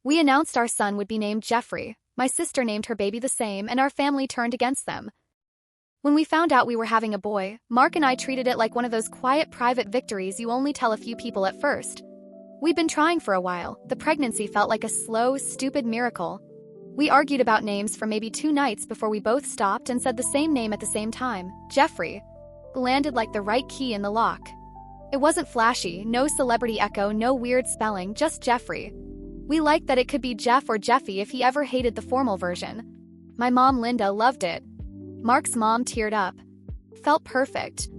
We announced our son would be named Jeffrey. My sister named her baby the same, and our family turned against them. When we found out we were having a boy, Mark and I treated it like one of those quiet private victories you only tell a few people at first. We'd been trying for a while. The pregnancy felt like a slow, stupid miracle. We argued about names for maybe 2 nights before we both stopped and said the same name at the same time, Jeffrey. Landed like the right key in the lock. It wasn't flashy, no celebrity echo, no weird spelling, just Jeffrey. We liked that it could be Jeff or Jeffy if he ever hated the formal version. My mom, Linda, loved it. Mark's mom teared up. Felt perfect.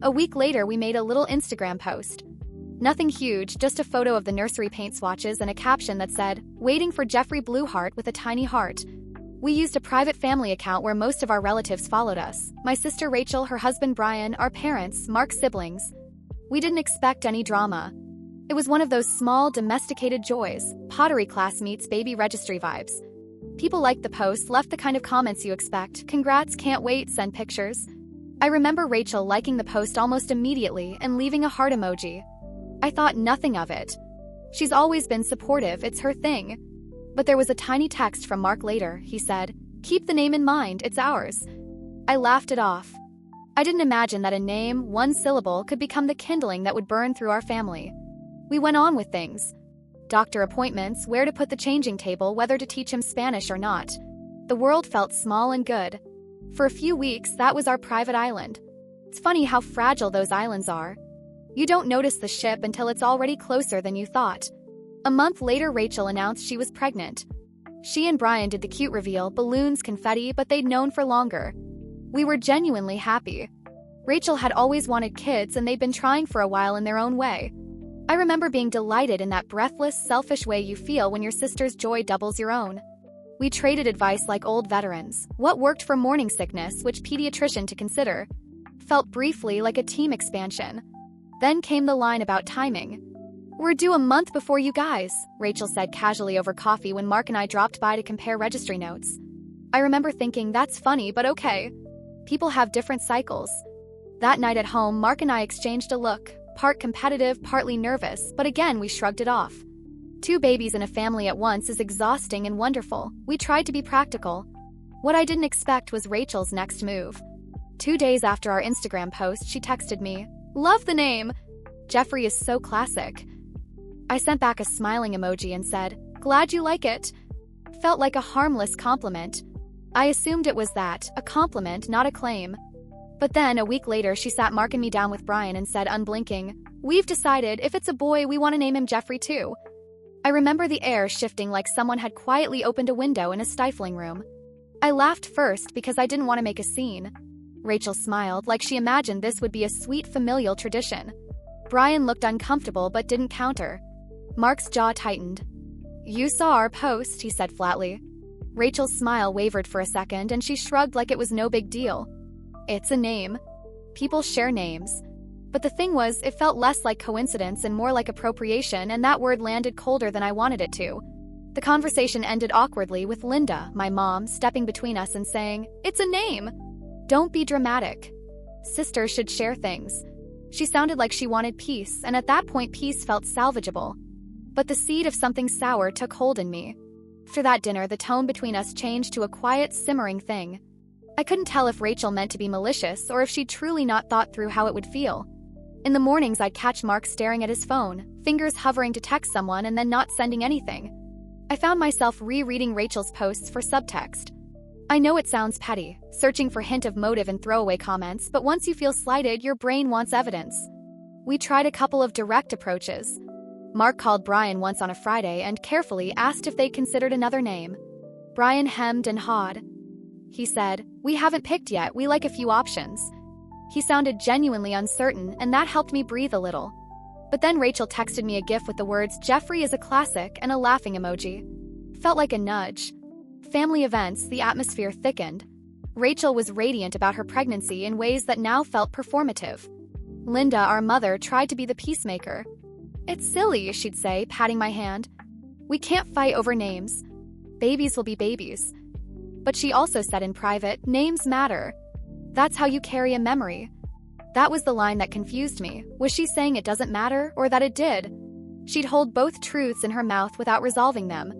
A week later, we made a little Instagram post. Nothing huge, just a photo of the nursery paint swatches and a caption that said, "Waiting for Jeffrey Blueheart," with a tiny heart. We used a private family account where most of our relatives followed us. My sister Rachel, her husband Brian, our parents, Mark's siblings. We didn't expect any drama. It was one of those small, domesticated joys, pottery class meets baby registry vibes. People liked the post, left the kind of comments you expect. Congrats, can't wait, send pictures. I remember Rachel liking the post almost immediately and leaving a heart emoji. I thought nothing of it. She's always been supportive, it's her thing. But there was a tiny text from Mark later. He said, "Keep the name in mind, it's ours." I laughed it off. I didn't imagine that a name, one syllable, could become the kindling that would burn through our family. We went on with things. Doctor appointments, where to put the changing table, whether to teach him Spanish or not. The world felt small and good. For a few weeks, that was our private island. It's funny how fragile those islands are. You don't notice the ship until it's already closer than you thought. A month later, Rachel announced she was pregnant. She and Brian did the cute reveal, balloons, confetti, but they'd known for longer. We were genuinely happy. Rachel had always wanted kids, and they'd been trying for a while in their own way. I remember being delighted in that breathless, selfish way you feel when your sister's joy doubles your own. We traded advice like old veterans. What worked for morning sickness, which pediatrician to consider. Felt briefly like a team expansion. Then came the line about timing. "We're due a month before you guys," Rachel said casually over coffee when Mark and I dropped by to compare registry notes. I remember thinking, that's funny, but okay. People have different cycles. That night at home, Mark and I exchanged a look. Part competitive, partly nervous, but again we shrugged it off. 2 babies in a family at once is exhausting and wonderful. We tried to be practical. What I didn't expect was Rachel's next move. 2 days after our Instagram post, she texted me, "Love the name. Jeffrey is so classic." I sent back a smiling emoji and said, "Glad you like it." Felt like a harmless compliment. I assumed it was that, a compliment, not a claim. But then, a week later, she sat Mark and me down with Brian and said, unblinking, "We've decided, if it's a boy, we want to name him Jeffrey too." I remember the air shifting like someone had quietly opened a window in a stifling room. I laughed first because I didn't want to make a scene. Rachel smiled, like she imagined this would be a sweet familial tradition. Brian looked uncomfortable but didn't counter. Mark's jaw tightened. "You saw our post," he said flatly. Rachel's smile wavered for a second and she shrugged like it was no big deal. It's a name. People share names. But the thing was, it felt less like coincidence and more like appropriation, and that word landed colder than I wanted it to. The conversation ended awkwardly with Linda, my mom, stepping between us and saying, "It's a name. Don't be dramatic. Sisters should share things." She sounded like she wanted peace, and at that point peace felt salvageable. But the seed of something sour took hold in me. After that dinner, the tone between us changed to a quiet, simmering thing. I couldn't tell if Rachel meant to be malicious or if she'd truly not thought through how it would feel. In the mornings, I'd catch Mark staring at his phone, fingers hovering to text someone and then not sending anything. I found myself rereading Rachel's posts for subtext. I know it sounds petty, searching for hint of motive in throwaway comments, but once you feel slighted, your brain wants evidence. We tried a couple of direct approaches. Mark called Brian once on a Friday and carefully asked if they'd considered another name. Brian hemmed and hawed. He said, "We haven't picked yet, we like a few options." He sounded genuinely uncertain, and that helped me breathe a little. But then Rachel texted me a gif with the words, "Jeffrey is a classic," and a laughing emoji. Felt like a nudge. Family events, the atmosphere thickened. Rachel was radiant about her pregnancy in ways that now felt performative. Linda, our mother, tried to be the peacemaker. "It's silly," she'd say, patting my hand. "We can't fight over names. Babies will be babies." But she also said in private, "Names matter. That's how you carry a memory." That was the line that confused me. Was she saying it doesn't matter, or that it did? She'd hold both truths in her mouth without resolving them.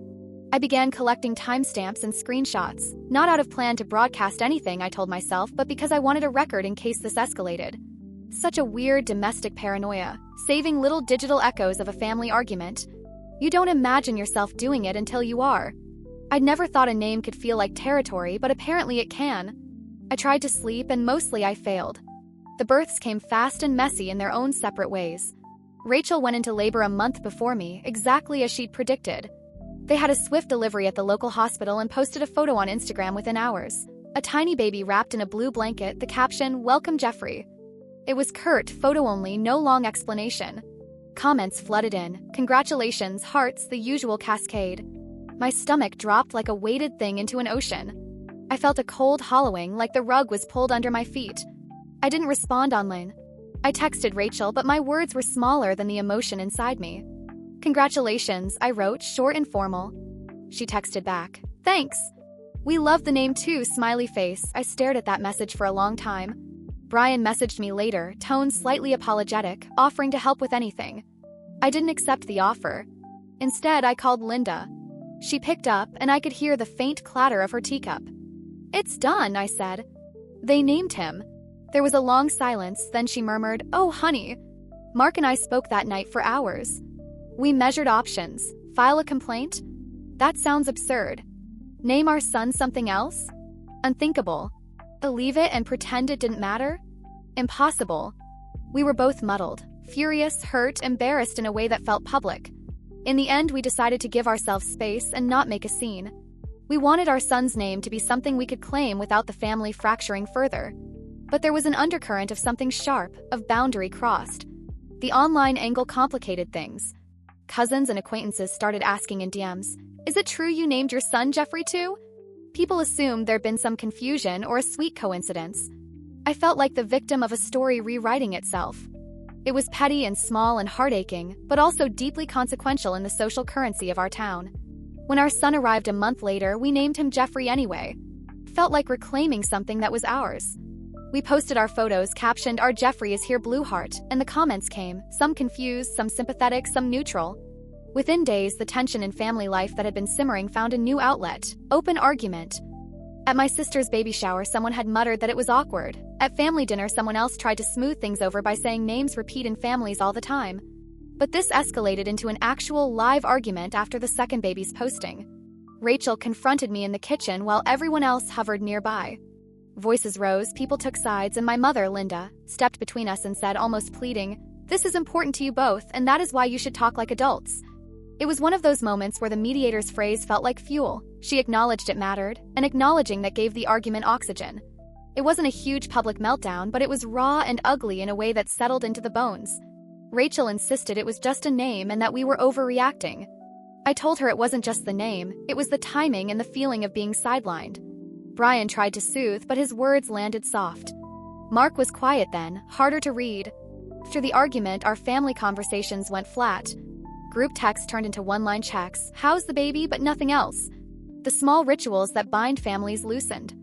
I began collecting timestamps and screenshots, not out of plan to broadcast anything, I told myself, but because I wanted a record in case this escalated. Such a weird domestic paranoia, saving little digital echoes of a family argument. You don't imagine yourself doing it until you are. I'd never thought a name could feel like territory, but apparently it can. I tried to sleep, and mostly I failed. The births came fast and messy in their own separate ways. Rachel went into labor a month before me, exactly as she'd predicted. They had a swift delivery at the local hospital and posted a photo on Instagram within hours. A tiny baby wrapped in a blue blanket, the caption, "Welcome Jeffrey." It was curt, photo only, no long explanation. Comments flooded in, congratulations, hearts, the usual cascade. My stomach dropped like a weighted thing into an ocean. I felt a cold hollowing, like the rug was pulled under my feet. I didn't respond online. I texted Rachel, but my words were smaller than the emotion inside me. Congratulations, I wrote, short and formal. She texted back, thanks. We love the name too, smiley face. I stared at that message for a long time. Brian messaged me later, tone slightly apologetic, offering to help with anything. I didn't accept the offer. Instead, I called Linda. She picked up, and I could hear the faint clatter of her teacup. It's done, I said. They named him. There was a long silence, then she murmured, oh, honey. Mark and I spoke that night for hours. We measured options. File a complaint? That sounds absurd. Name our son something else? Unthinkable. Believe it and pretend it didn't matter? Impossible. We were both muddled, furious, hurt, embarrassed in a way that felt public. In the end, we decided to give ourselves space and not make a scene. We wanted our son's name to be something we could claim without the family fracturing further. But there was an undercurrent of something sharp, of boundary crossed. The online angle complicated things. Cousins and acquaintances started asking in DMs, is it true you named your son Jeffrey too? People assumed there'd been some confusion or a sweet coincidence. I felt like the victim of a story rewriting itself. It was petty and small and heartaching, but also deeply consequential in the social currency of our town. When our son arrived a month later, we named him Jeffrey anyway. Felt like reclaiming something that was ours. We posted our photos captioned, our Jeffrey is here blue heart, and the comments came, some confused, some sympathetic, some neutral. Within days, the tension in family life that had been simmering found a new outlet, open argument. At my sister's baby shower, someone had muttered that it was awkward. At family dinner, someone else tried to smooth things over by saying names repeat in families all the time. But this escalated into an actual live argument after the second baby's posting. Rachel confronted me in the kitchen while everyone else hovered nearby. Voices rose, people took sides, and my mother, Linda, stepped between us and said, almost pleading, this is important to you both, and that is why you should talk like adults. It was one of those moments where the mediator's phrase felt like fuel. She acknowledged it mattered, and acknowledging that gave the argument oxygen. It wasn't a huge public meltdown, but it was raw and ugly in a way that settled into the bones. Rachel insisted it was just a name and that we were overreacting. I told her it wasn't just the name, it was the timing and the feeling of being sidelined. Brian tried to soothe, but his words landed soft. Mark was quiet then, harder to read. After the argument, our family conversations went flat. Group texts turned into one-line checks, how's the baby, but nothing else. The small rituals that bind families loosened.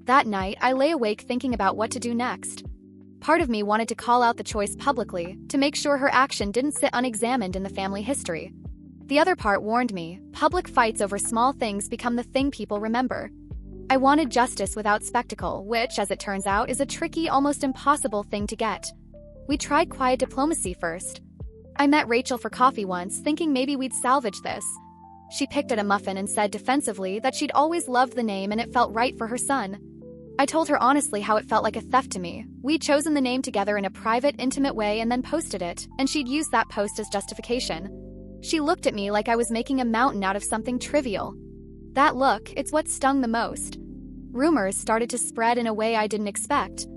That night, I lay awake thinking about what to do next. Part of me wanted to call out the choice publicly, to make sure her action didn't sit unexamined in the family history. The other part warned me, public fights over small things become the thing people remember. I wanted justice without spectacle, which, as it turns out, is a tricky, almost impossible thing to get. We tried quiet diplomacy first. I met Rachel for coffee once, thinking maybe we'd salvage this. She picked at a muffin and said defensively that she'd always loved the name and it felt right for her son. I told her honestly how it felt like a theft to me. We'd chosen the name together in a private, intimate way and then posted it, and she'd used that post as justification. She looked at me like I was making a mountain out of something trivial. That look, it's what stung the most. Rumors started to spread in a way I didn't expect.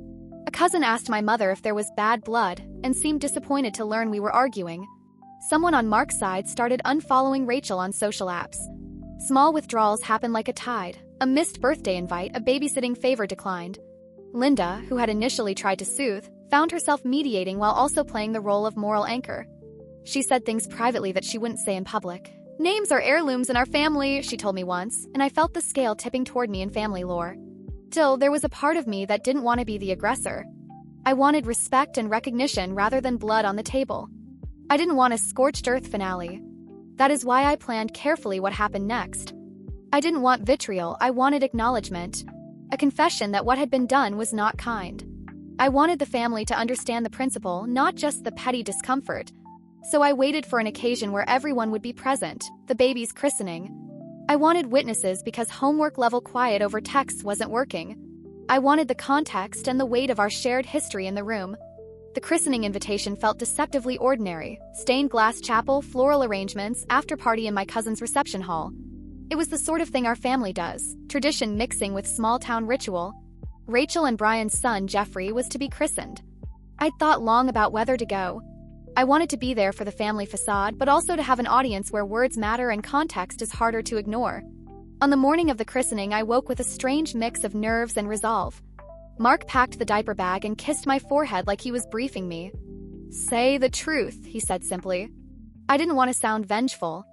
A cousin asked my mother if there was bad blood, and seemed disappointed to learn we were arguing. Someone on Mark's side started unfollowing Rachel on social apps. Small withdrawals happened like a tide. A missed birthday invite, a babysitting favor declined. Linda, who had initially tried to soothe, found herself mediating while also playing the role of moral anchor. She said things privately that she wouldn't say in public. Names are heirlooms in our family, she told me once, and I felt the scale tipping toward me in family lore. Still, there was a part of me that didn't want to be the aggressor. I wanted respect and recognition rather than blood on the table. I didn't want a scorched earth finale. That is why I planned carefully what happened next. I didn't want vitriol, I wanted acknowledgement. A confession that what had been done was not kind. I wanted the family to understand the principle, not just the petty discomfort. So I waited for an occasion where everyone would be present, the baby's christening. I wanted witnesses because homework-level quiet over texts wasn't working. I wanted the context and the weight of our shared history in the room. The christening invitation felt deceptively ordinary. Stained glass chapel, floral arrangements, after-party in my cousin's reception hall. It was the sort of thing our family does, tradition mixing with small-town ritual. Rachel and Brian's son, Jeffrey, was to be christened. I'd thought long about whether to go. I wanted to be there for the family facade, but also to have an audience where words matter and context is harder to ignore. On the morning of the christening, I woke with a strange mix of nerves and resolve. Mark packed the diaper bag and kissed my forehead like he was briefing me. "Say the truth," he said simply. I didn't want to sound vengeful.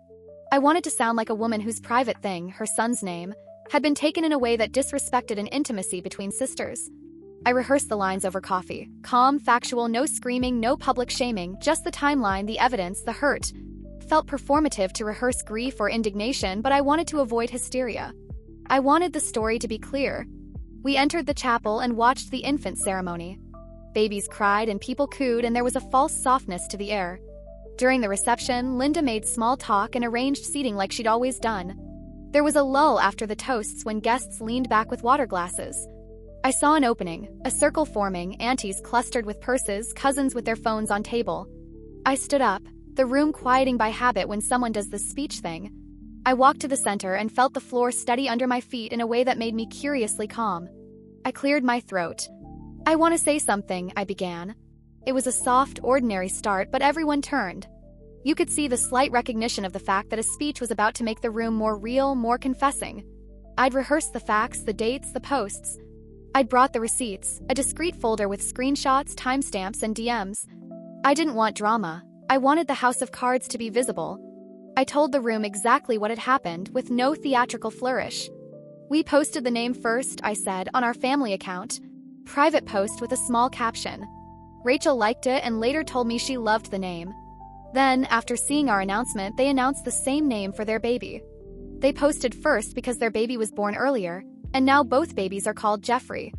I wanted to sound like a woman whose private thing, her son's name, had been taken in a way that disrespected an intimacy between sisters. I rehearsed the lines over coffee. Calm, factual, no screaming, no public shaming, just the timeline, the evidence, the hurt. Felt performative to rehearse grief or indignation, but I wanted to avoid hysteria. I wanted the story to be clear. We entered the chapel and watched the infant ceremony. Babies cried and people cooed, and there was a false softness to the air. During the reception, Linda made small talk and arranged seating like she'd always done. There was a lull after the toasts when guests leaned back with water glasses. I saw an opening, a circle forming, aunties clustered with purses, cousins with their phones on table. I stood up, the room quieting by habit when someone does the speech thing. I walked to the center and felt the floor steady under my feet in a way that made me curiously calm. I cleared my throat. "I want to say something," I began. It was a soft, ordinary start, but everyone turned. You could see the slight recognition of the fact that a speech was about to make the room more real, more confessing. I'd rehearsed the facts, the dates, the posts. I'd brought the receipts, a discreet folder with screenshots, timestamps, and DMs. I didn't want drama. I wanted the house of cards to be visible. I told the room exactly what had happened, with no theatrical flourish. "We posted the name first," I said, "on our family account. Private post with a small caption. Rachel liked it and later told me she loved the name. Then, after seeing our announcement, they announced the same name for their baby. They posted first because their baby was born earlier, and now both babies are called Jeffrey.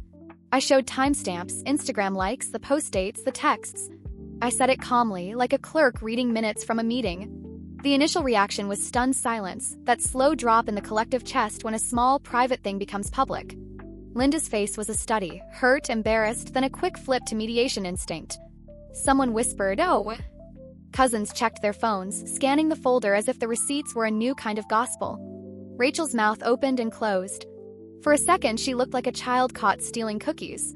I showed timestamps, Instagram likes, the post dates, the texts. I said it calmly, like a clerk reading minutes from a meeting. The initial reaction was stunned silence, that slow drop in the collective chest when a small, private thing becomes public. Linda's face was a study, hurt, embarrassed, then a quick flip to mediation instinct. Someone whispered, "Oh." Cousins checked their phones, scanning the folder as if the receipts were a new kind of gospel. Rachel's mouth opened and closed. For a second, she looked like a child caught stealing cookies.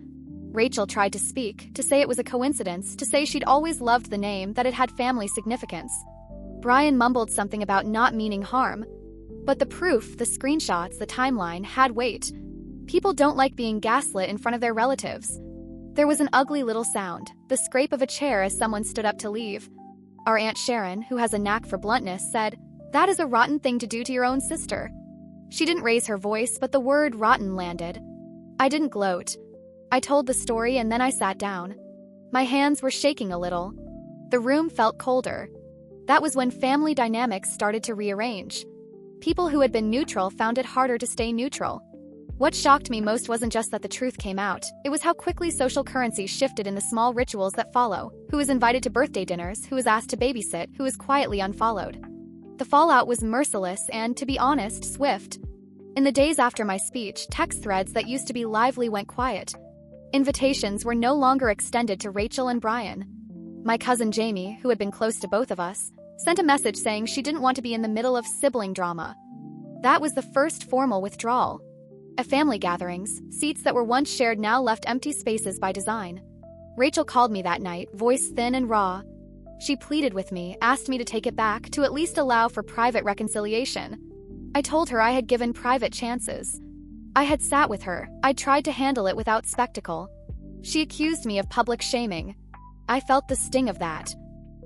Rachel tried to speak, to say it was a coincidence, to say she'd always loved the name, that it had family significance. Brian mumbled something about not meaning harm. But the proof, the screenshots, the timeline, had weight. People don't like being gaslit in front of their relatives. There was an ugly little sound, the scrape of a chair as someone stood up to leave. Our Aunt Sharon, who has a knack for bluntness, said, "That is a rotten thing to do to your own sister." She didn't raise her voice, but the word rotten landed. I didn't gloat. I told the story and then I sat down. My hands were shaking a little. The room felt colder. That was when family dynamics started to rearrange. People who had been neutral found it harder to stay neutral. What shocked me most wasn't just that the truth came out, it was how quickly social currency shifted in the small rituals that follow. Who was invited to birthday dinners, who was asked to babysit, who was quietly unfollowed. The fallout was merciless and, to be honest, swift. In the days after my speech, text threads that used to be lively went quiet. Invitations were no longer extended to Rachel and Brian. My cousin Jamie, who had been close to both of us, sent a message saying she didn't want to be in the middle of sibling drama. That was the first formal withdrawal. At family gatherings, seats that were once shared now left empty spaces by design. Rachel called me that night, voice thin and raw. She pleaded with me, asked me to take it back, to at least allow for private reconciliation. I told her I had given private chances. I had sat with her, I'd tried to handle it without spectacle. She accused me of public shaming. I felt the sting of that.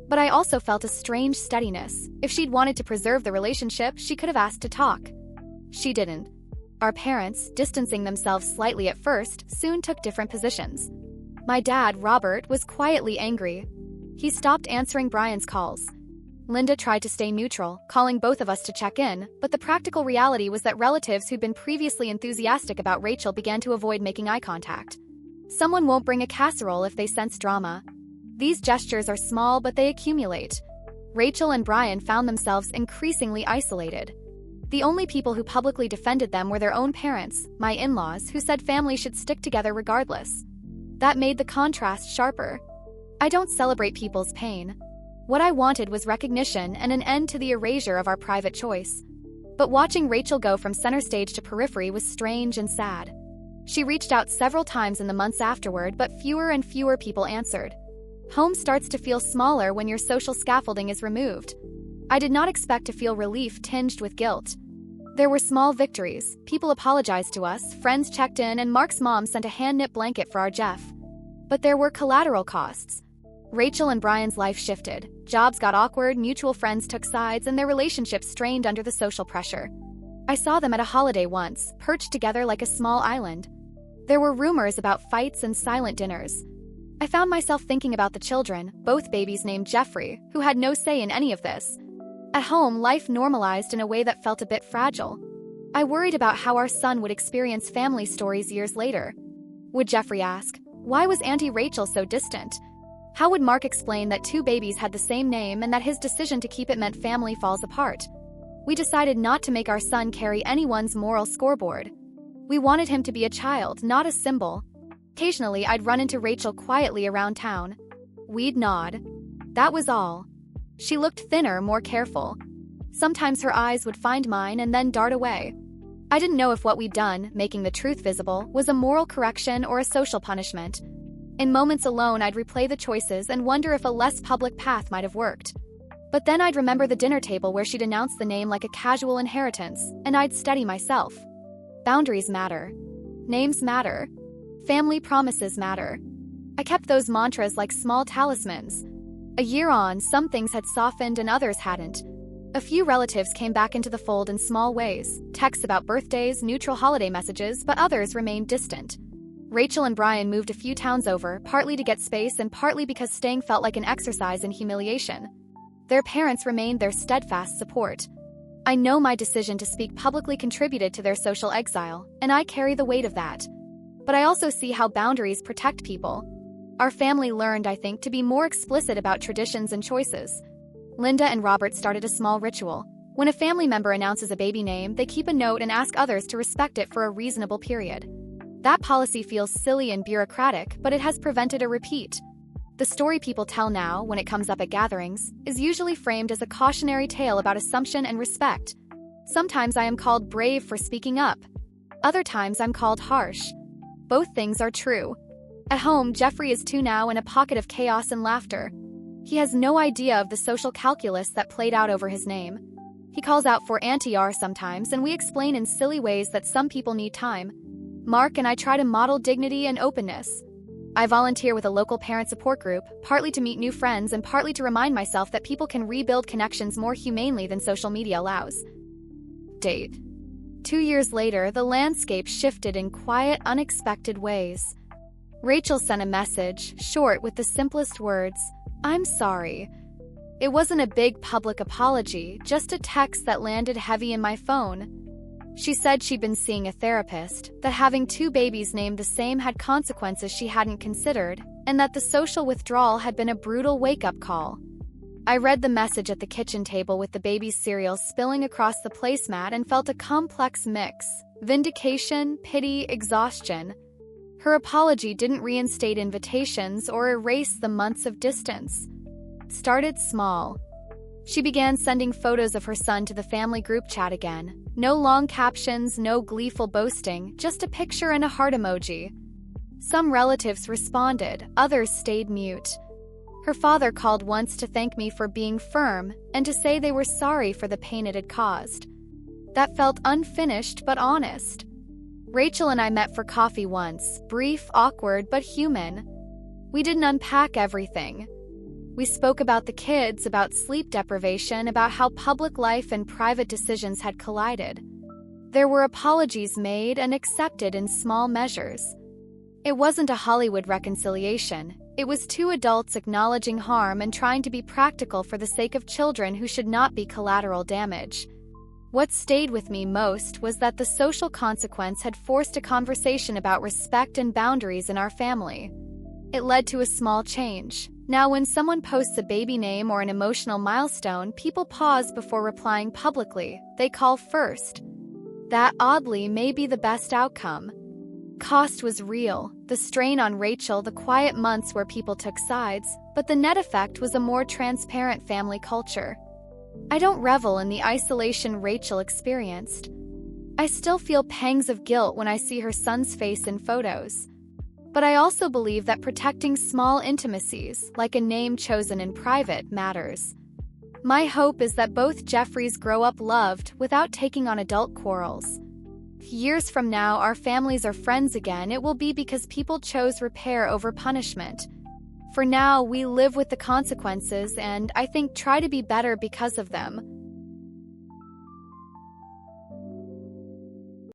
But I also felt a strange steadiness. If she'd wanted to preserve the relationship, she could have asked to talk. She didn't. Our parents, distancing themselves slightly at first, soon took different positions. My dad, Robert, was quietly angry. He stopped answering Brian's calls. Linda tried to stay neutral, calling both of us to check in, but the practical reality was that relatives who'd been previously enthusiastic about Rachel began to avoid making eye contact. Someone won't bring a casserole if they sense drama. These gestures are small, but they accumulate. Rachel and Brian found themselves increasingly isolated. The only people who publicly defended them were their own parents, my in-laws, who said family should stick together regardless. That made the contrast sharper. I don't celebrate people's pain. What I wanted was recognition and an end to the erasure of our private choice. But watching Rachel go from center stage to periphery was strange and sad. She reached out several times in the months afterward, but fewer and fewer people answered. Home starts to feel smaller when your social scaffolding is removed. I did not expect to feel relief tinged with guilt. There were small victories. People apologized to us, friends checked in, and Mark's mom sent a hand-knit blanket for our Jeff. But there were collateral costs. Rachel and Brian's life shifted. Jobs got awkward, mutual friends took sides, and their relationship strained under the social pressure. I saw them at a holiday once, perched together like a small island. There were rumors about fights and silent dinners. I found myself thinking about the children, both babies named Jeffrey, who had no say in any of this. At home, life normalized in a way that felt a bit fragile. I worried about how our son would experience family stories years later. Would Jeffrey ask, why was Auntie Rachel so distant? How would Mark explain that two babies had the same name and that his decision to keep it meant family falls apart? We decided not to make our son carry anyone's moral scoreboard. We wanted him to be a child, not a symbol. Occasionally, I'd run into Rachel quietly around town. We'd nod. That was all. She looked thinner, more careful. Sometimes her eyes would find mine and then dart away. I didn't know if what we'd done, making the truth visible, was a moral correction or a social punishment. In moments alone, I'd replay the choices and wonder if a less public path might have worked. But then I'd remember the dinner table where she'd announced the name like a casual inheritance, and I'd steady myself. Boundaries matter. Names matter. Family promises matter. I kept those mantras like small talismans. A year on, some things had softened and others hadn't. A few relatives came back into the fold in small ways, texts about birthdays, neutral holiday messages, but others remained distant. Rachel and Brian moved a few towns over, partly to get space and partly because staying felt like an exercise in humiliation. Their parents remained their steadfast support. I know my decision to speak publicly contributed to their social exile, and I carry the weight of that. But I also see how boundaries protect people. Our family learned, I think, to be more explicit about traditions and choices. Linda and Robert started a small ritual. When a family member announces a baby name, they keep a note and ask others to respect it for a reasonable period. That policy feels silly and bureaucratic, but it has prevented a repeat. The story people tell now, when it comes up at gatherings, is usually framed as a cautionary tale about assumption and respect. Sometimes I am called brave for speaking up. Other times I'm called harsh. Both things are true. At home, Jeffrey is 2 now in a pocket of chaos and laughter. He has no idea of the social calculus that played out over his name. He calls out for Auntie R sometimes, and we explain in silly ways that some people need time. Mark and I try to model dignity and openness. I volunteer with a local parent support group, partly to meet new friends and partly to remind myself that people can rebuild connections more humanely than social media allows. Date. 2 years later, the landscape shifted in quiet, unexpected ways. Rachel sent a message, short with the simplest words, "I'm sorry." It wasn't a big public apology, just a text that landed heavy in my phone. She said she'd been seeing a therapist, that having 2 babies named the same had consequences she hadn't considered, and that the social withdrawal had been a brutal wake-up call. I read the message at the kitchen table with the baby's cereal spilling across the placemat and felt a complex mix: vindication, pity, exhaustion. Her apology didn't reinstate invitations or erase the months of distance. It started small. She began sending photos of her son to the family group chat again. No long captions, no gleeful boasting, just a picture and a heart emoji. Some relatives responded, others stayed mute. Her father called once to thank me for being firm and to say they were sorry for the pain it had caused. That felt unfinished but honest. Rachel and I met for coffee once, brief, awkward, but human. We didn't unpack everything. We spoke about the kids, about sleep deprivation, about how public life and private decisions had collided. There were apologies made and accepted in small measures. It wasn't a Hollywood reconciliation. It was two adults acknowledging harm and trying to be practical for the sake of children who should not be collateral damage. What stayed with me most was that the social consequence had forced a conversation about respect and boundaries in our family. It led to a small change. Now, when someone posts a baby name or an emotional milestone, people pause before replying publicly. They call first. That, oddly, may be the best outcome. Cost was real, the strain on Rachel, the quiet months where people took sides, but the net effect was a more transparent family culture. I don't revel in the isolation Rachel experienced. I still feel pangs of guilt when I see her son's face in photos. But I also believe that protecting small intimacies, like a name chosen in private, matters. My hope is that both Jeffreys grow up loved without taking on adult quarrels. If years from now our families are friends again, it will be because people chose repair over punishment. For now, we live with the consequences and, I think, try to be better because of them.